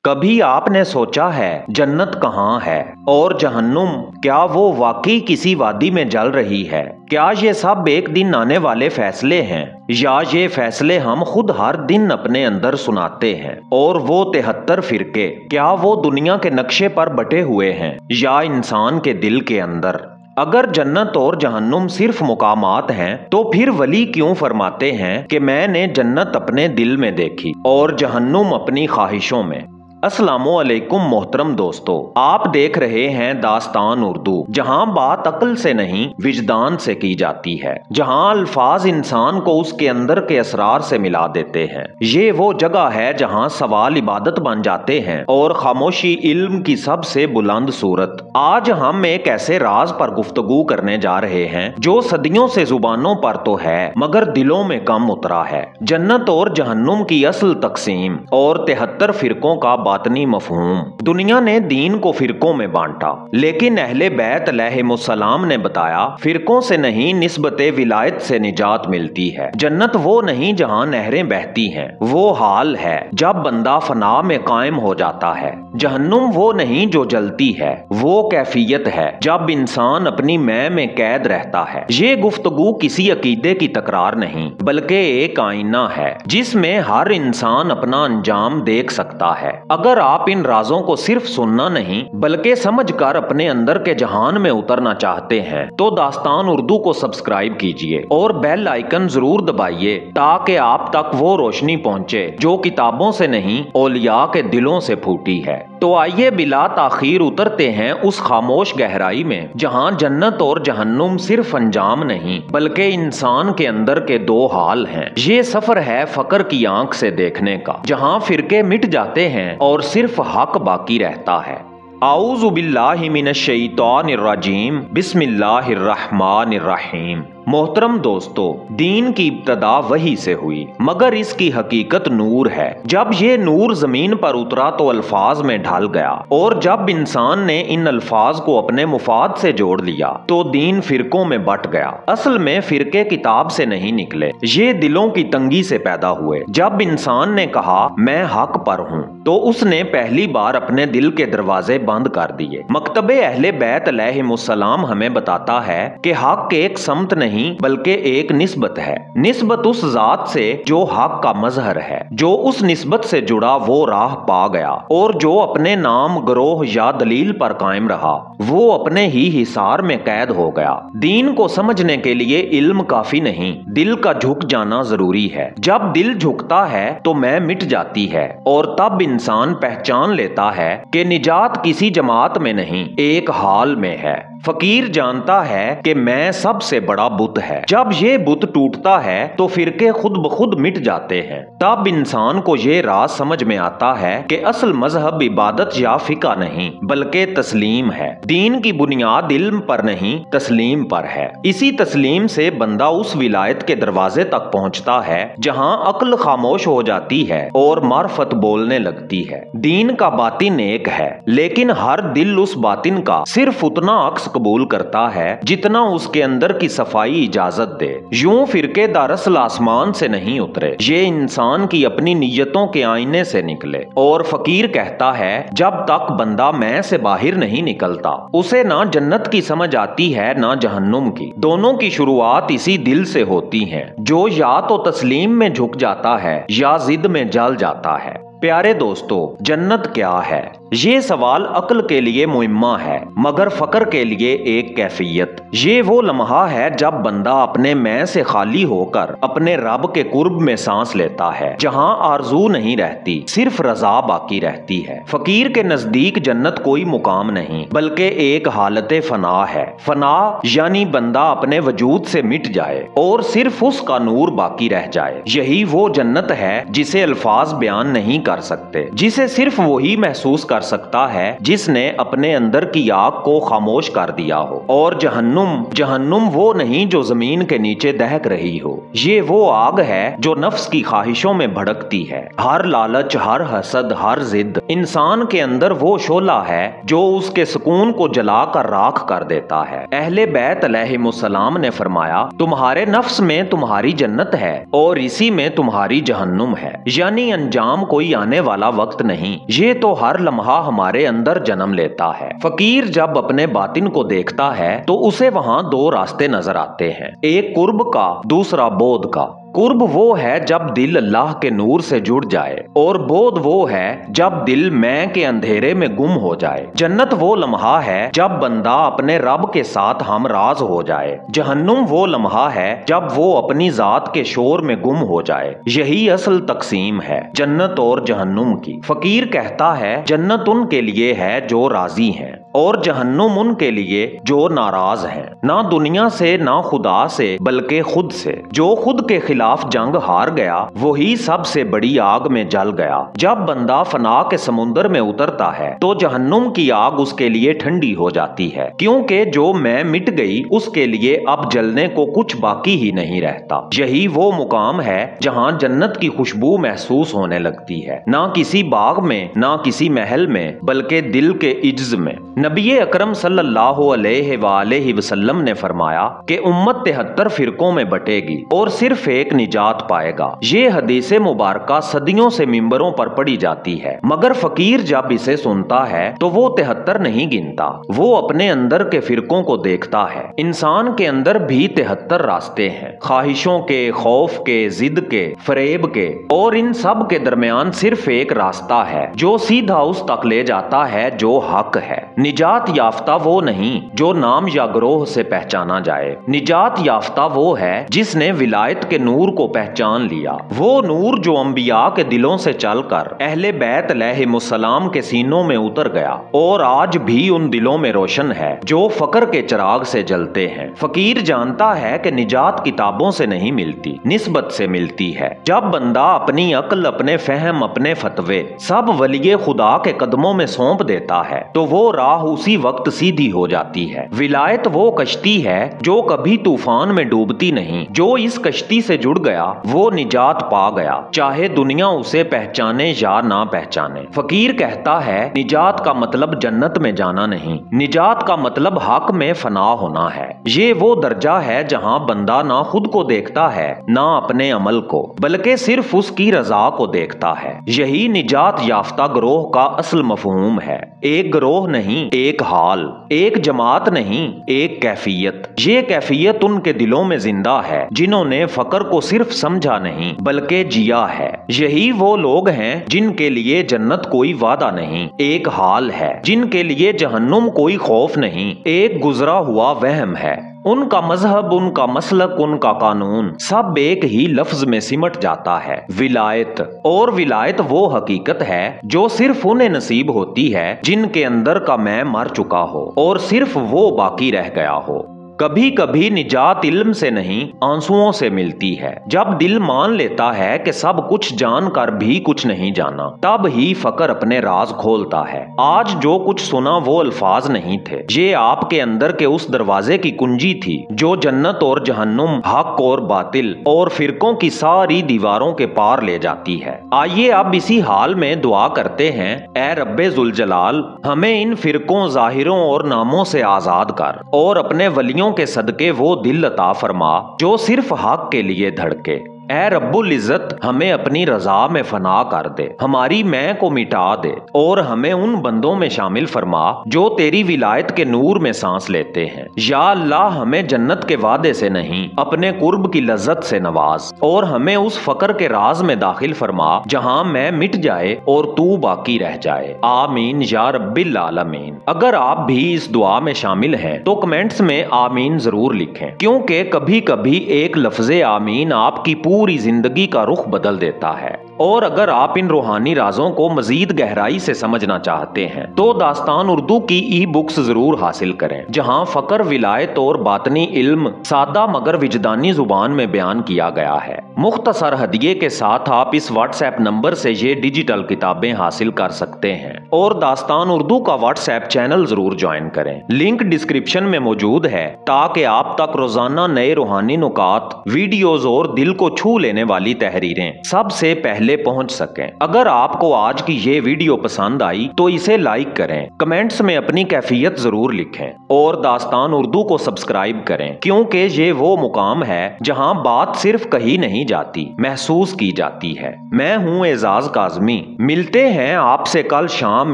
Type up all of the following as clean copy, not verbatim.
कभी आपने सोचा है जन्नत कहाँ है और जहन्नुम क्या वो वाकई किसी वादी में जल रही है? क्या ये सब एक दिन आने वाले फैसले हैं या ये फैसले हम खुद हर दिन अपने अंदर सुनाते हैं? और वो 73 फिरके क्या वो दुनिया के नक्शे पर बटे हुए हैं या इंसान के दिल के अंदर? अगर जन्नत और जहन्नुम सिर्फ मुकामात हैं तो फिर वली क्यों फरमाते हैं कि मैंने जन्नत अपने दिल में देखी और जहन्नुम अपनी ख्वाहिशों में। अस्सलामु अलैकुम मोहतरम दोस्तों, आप देख रहे हैं दास्तान उर्दू, जहां बात अक्ल से नहीं विजदान से की जाती है, जहां अल्फाज इंसान को उसके अंदर के असरार से मिला देते हैं। ये वो जगह है जहां सवाल इबादत बन जाते हैं और खामोशी इल्म की सबसे बुलंद सूरत। आज हम एक ऐसे राज पर गुफ्तगू करने जा रहे हैं जो सदियों से जुबानों पर तो है मगर दिलों में कम उतरा है। जन्नत और जहन्नुम की असल तकसीम और 73 फिरकों का बातनी मफहूम। दुनिया ने दीन को फिरकों में बांटा, लेकिन अहले बैत अलैहिमुस्सलाम ने बताया फिरकों से नहीं निस्बते विलायत से निजात मिलती है। जन्नत वो नहीं जहां नहरें बहती हैं, वो हाल है जब बंदा फना में कायम हो जाता है। जहन्नुम वो नहीं जो जलती है, वो कैफियत है जब इंसान अपनी मैं में कैद रहता है। ये गुफ्तगू किसी अकीदे की तकरार नहीं बल्कि एक आईना है जिसमें हर इंसान अपना अंजाम देख सकता है। अगर आप इन राजों को सिर्फ सुनना नहीं बल्कि समझकर अपने अंदर के जहान में उतरना चाहते हैं तो दास्तान उर्दू को सब्सक्राइब कीजिए और बेल आइकन जरूर दबाइए ताकि आप तक वो रोशनी पहुंचे जो किताबों से नहीं औलिया के दिलों से फूटी है। तो आइए बिला ताखीर उतरते हैं उस खामोश गहराई में जहां जन्नत और जहन्नुम सिर्फ अंजाम नहीं बल्कि इंसान के अंदर के दो हाल हैं। ये सफर है फकर की आंख से देखने का, जहां फिरके मिट जाते हैं और सिर्फ हक बाकी रहता है। आऊज़ु बिल्लाहि मिनश शैतानिर रजीम, बिस्मिल्लाहिर रहमानिर रहीम। मोहतरम दोस्तों, दीन की इब्तदा वही से हुई मगर इसकी हकीकत नूर है। जब ये नूर जमीन पर उतरा तो अल्फाज में ढल गया और जब इंसान ने इन अल्फाज को अपने मुफाद से जोड़ लिया तो दीन फिरकों में बट गया। असल में फिरके किताब से नहीं निकले, ये दिलों की तंगी से पैदा हुए। जब इंसान ने कहा मैं हक पर हूँ तो उसने पहली बार अपने दिल के दरवाजे बंद कर दिए। मकतबे अहले बैत अलैहिमुस्सलाम हमें बताता है कि हक एक समत नहीं बल्कि एक निस्बत है। निस्बत उस जात से जो हक का मजहर है। जो उस निस्बत से जुड़ा वो राह पा गया और जो अपने नाम ग्रोह या दलील पर कायम रहा वो अपने ही हिसार में कैद हो गया। दीन को समझने के लिए इल्म काफी नहीं, दिल का झुक जाना जरूरी है। जब दिल झुकता है तो मैं मिट जाती है और तब इंसान पहचान लेता है कि निजात किसी जमात में नहीं एक हाल में है। फकीर जानता है कि मैं सबसे बड़ा बुत है। जब ये बुत टूटता है तो फिरके खुद ब खुद मिट जाते हैं। तब इंसान को ये राज समझ में आता है कि असल मजहब इबादत या फिका नहीं बल्कि तस्लीम है। दीन की बुनियाद इल्म पर नहीं तस्लीम पर है। इसी तस्लीम से बंदा उस विलायत के दरवाजे तक पहुंचता है जहां अक्ल खामोश हो जाती है और मार्फत बोलने लगती है। दीन का बातिन एक है लेकिन हर दिल उस बातिन का सिर्फ उतना अक्स कबूल करता है जितना उसके अंदर की सफाई इजाजत दे। यूं फिरके दरअसल आसमान से नहीं उतरे, ये इंसान की अपनी नीयतों के आईने से निकले। और फकीर कहता है जब तक बंदा मैं से बाहर नहीं निकलता उसे ना जन्नत की समझ आती है ना जहन्नुम की। दोनों की शुरुआत इसी दिल से होती है जो या तो तस्लीम में झुक जाता है या जिद में जल जाता है। प्यारे दोस्तों, जन्नत क्या है? ये सवाल अक्ल के लिए मुहिम्मा है मगर फकर के लिए एक कैफियत। ये वो लम्हा है जब बंदा अपने मैं से खाली होकर अपने रब के कुर्ब में सांस लेता है, जहां आरजू नहीं रहती सिर्फ रजा बाकी रहती है। फकीर के नजदीक जन्नत कोई मुकाम नहीं बल्कि एक हालत फना है। फना यानी बंदा अपने वजूद से मिट जाए और सिर्फ उसका नूर बाकी रह जाए। यही वो जन्नत है जिसे अल्फाज बयान नहीं कर सकते, जिसे सिर्फ वही महसूस कर सकता है जिसने अपने अंदर की आग को खामोश कर दिया हो। और जहन्नुम वो नहीं जो जमीन के नीचे दहक रही हो, ये वो आग है जो नफ्स की ख्वाहिशों में भड़कती है। हर लालच, हर हसद, हर जिद इंसान के अंदर वो शोला है जो उसके सुकून को जलाकर राख कर देता है। अहले बैत अलैहिमुस्सलाम ने फरमाया तुम्हारे नफ्स में तुम्हारी जन्नत है और इसी में तुम्हारी जहन्नुम है। यानी अंजाम कोई आने वाला वक्त नहीं, ये तो हर लम्हा हमारे अंदर जन्म लेता है। फकीर जब अपने बातिन को देखता है तो उसे वहां दो रास्ते नजर आते हैं, एक कुर्ब का, दूसरा बोध का। कुर्ब वो है जब दिल अल्लाह के नूर से जुड़ जाए, और बोध वो है जब दिल मैं के अंधेरे में गुम हो जाए। जन्नत वो लम्हा है जब बंदा अपने रब के साथ हमराज हो जाए। जहन्नुम वो लम्हा है जब वो अपनी जात के शोर में गुम हो जाए। यही असल तकसीम है जन्नत और जहन्नुम की। फकीर कहता है जन्नत उनके लिए है जो राजी हैं, और जहन्नुम उनके लिए जो नाराज हैं, ना दुनिया से ना खुदा से बल्कि खुद से। जो खुद के खिलाफ जंग हार गया वही सबसे बड़ी आग में जल गया। जब बंदा फना के समुंदर में उतरता है तो जहन्नुम की आग उसके लिए ठंडी हो जाती है, क्योंकि जो मैं मिट गई उसके लिए अब जलने को कुछ बाकी ही नहीं रहता। यही वो मुकाम है जहाँ जन्नत की खुशबू महसूस होने लगती है, ना किसी बाग में ना किसी महल में बल्कि दिल के इज्ज में। नबी अकरम सल्लल्लाहु अलैहि वसल्लम ने फरमाया कि उम्मत 73 फिरकों में बटेगी और सिर्फ एक निजात पाएगा। ये हदीस मुबारका सदियों से मिंबरों पर पढ़ी जाती है, मगर फकीर जब इसे सुनता है तो वो 73 नहीं गिनता, वो अपने अंदर के फिरकों को देखता है। इंसान के अंदर भी 73 रास्ते हैं, ख्वाहिशों के, खौफ के, जिद के, फरेब के, और इन सब के दरमियान सिर्फ एक रास्ता है जो सीधा उस तक ले जाता है जो हक है। निजात याफ्ता वो नहीं जो नाम या ग्रोह से पहचाना जाए। निजात याफ्ता वो है जिसने विलायत के नूर को पहचान लिया, वो नूर जो अंबिया के दिलों से चलकर अहले बैत अलैहिमुस्सलाम के सीनों में उतर गया और आज भी उन दिलों में रोशन है जो फकर के चिराग से जलते हैं। फकीर जानता है कि निजात किताबों से नहीं मिलती, निस्बत से मिलती है। जब बंदा अपनी अक्ल, अपने फहम, अपने फतवे सब वलिये खुदा के कदमों में सौंप देता है तो वो राह उसी वक्त सीधी हो जाती है। विलायत वो कश्ती है जो कभी तूफान में डूबती नहीं, जो इस कश्ती से जुड़ गया वो निजात पा गया, चाहे दुनिया उसे पहचाने या ना पहचाने। फकीर कहता है निजात का मतलब जन्नत में जाना नहीं, निजात का मतलब हक में फना होना है। ये वो दर्जा है जहाँ बंदा ना खुद को देखता है ना अपने अमल को, बल्कि सिर्फ उसकी रजा को देखता है। यही निजात याफ्ता ग्रोह का असल मफहूम है। एक ग्रोह नहीं, एक हाल, एक जमात नहीं, एक कैफियत। ये कैफियत उनके दिलों में जिंदा है जिन्होंने फकर को सिर्फ समझा नहीं बल्कि जिया है। यही वो लोग हैं जिनके लिए जन्नत कोई वादा नहीं, एक हाल है, जिनके लिए जहन्नुम कोई खौफ नहीं, एक गुजरा हुआ वहम है। उनका मजहब, उनका मसलक, उनका कानून सब एक ही लफ्ज में सिमट जाता है, विलायत। और विलायत वो हकीकत है जो सिर्फ उन्हें नसीब होती है जिनके अंदर का मैं मर चुका हो और सिर्फ वो बाकी रह गया हो। कभी कभी निजात इल्म से नहीं आंसुओं से मिलती है। जब दिल मान लेता है कि सब कुछ जानकर भी कुछ नहीं जाना, तब ही फकर अपने राज खोलता है। आज जो कुछ सुना वो अल्फाज नहीं थे, ये आपके अंदर के उस दरवाजे की कुंजी थी जो जन्नत और जहन्नुम, हक और बातिल और फिरकों की सारी दीवारों के पार ले जाती है। आइए अब इसी हाल में दुआ करते हैं, ऐ रब्बे जुल जलाल हमें इन फिरकों, जाहिरों और नामों से आजाद कर और अपने वलियों के सदके वो दिल अता फरमा जो सिर्फ हक के लिए धड़के। ऐ रब्बुल इज्जत हमें अपनी रजा में फना कर दे, हमारी मैं को मिटा दे और हमें उन बंदों में शामिल फरमा जो तेरी विलायत के नूर में सांस लेते हैं। या अल्लाह हमें जन्नत के वादे से नहीं अपने कुर्ब की लज्जत से नवाज और हमें उस फकर के राज में दाखिल फरमा जहां मैं मिट जाए और तू बाकी रह जाए। आमीन या रब्बिल आलमीन। अगर आप भी इस दुआ में शामिल हैं तो कमेंट्स में आमीन जरूर लिखें, क्योंकि कभी कभी एक लफ्ज़े आमीन आपकी पूरी जिंदगी का रुख बदल देता है। और अगर आप इन रूहानी राजों को मजीद गहराई से समझना चाहते हैं तो दास्तान उर्दू की ई बुक्स जरूर हासिल करें, जहां फकर, विलायत और बातनी इल्म सादा मगर विजदानी जुबान में बयान किया गया है। मुख्तसर हदिये के साथ आप इस व्हाट्सएप नंबर से ये डिजिटल किताबें हासिल कर सकते हैं और दास्तान उर्दू का व्हाट्सएप चैनल जरूर ज्वाइन करें, लिंक डिस्क्रिप्शन में मौजूद है, ताकि आप तक रोजाना नए रूहानी नुकात, वीडियोज और दिल को छू लेने वाली तहरीरें सबसे पहले پہلے پہنچ سکیں۔ اگر آپ کو آج کی یہ ویڈیو پسند آئی تو اسے لائک کریں، کمنٹس میں اپنی کیفیت ضرور لکھیں اور داستان اردو کو سبسکرائب کریں، کیونکہ یہ وہ مقام ہے جہاں بات صرف کہی نہیں جاتی، محسوس کی جاتی ہے۔ میں ہوں اعزاز کاظمی، ملتے ہیں آپ سے کل شام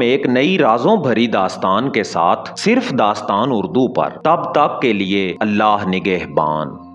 ایک نئی رازوں بھری داستان کے ساتھ، صرف داستان اردو پر۔ تب تک کے لیے اللہ نگہبان۔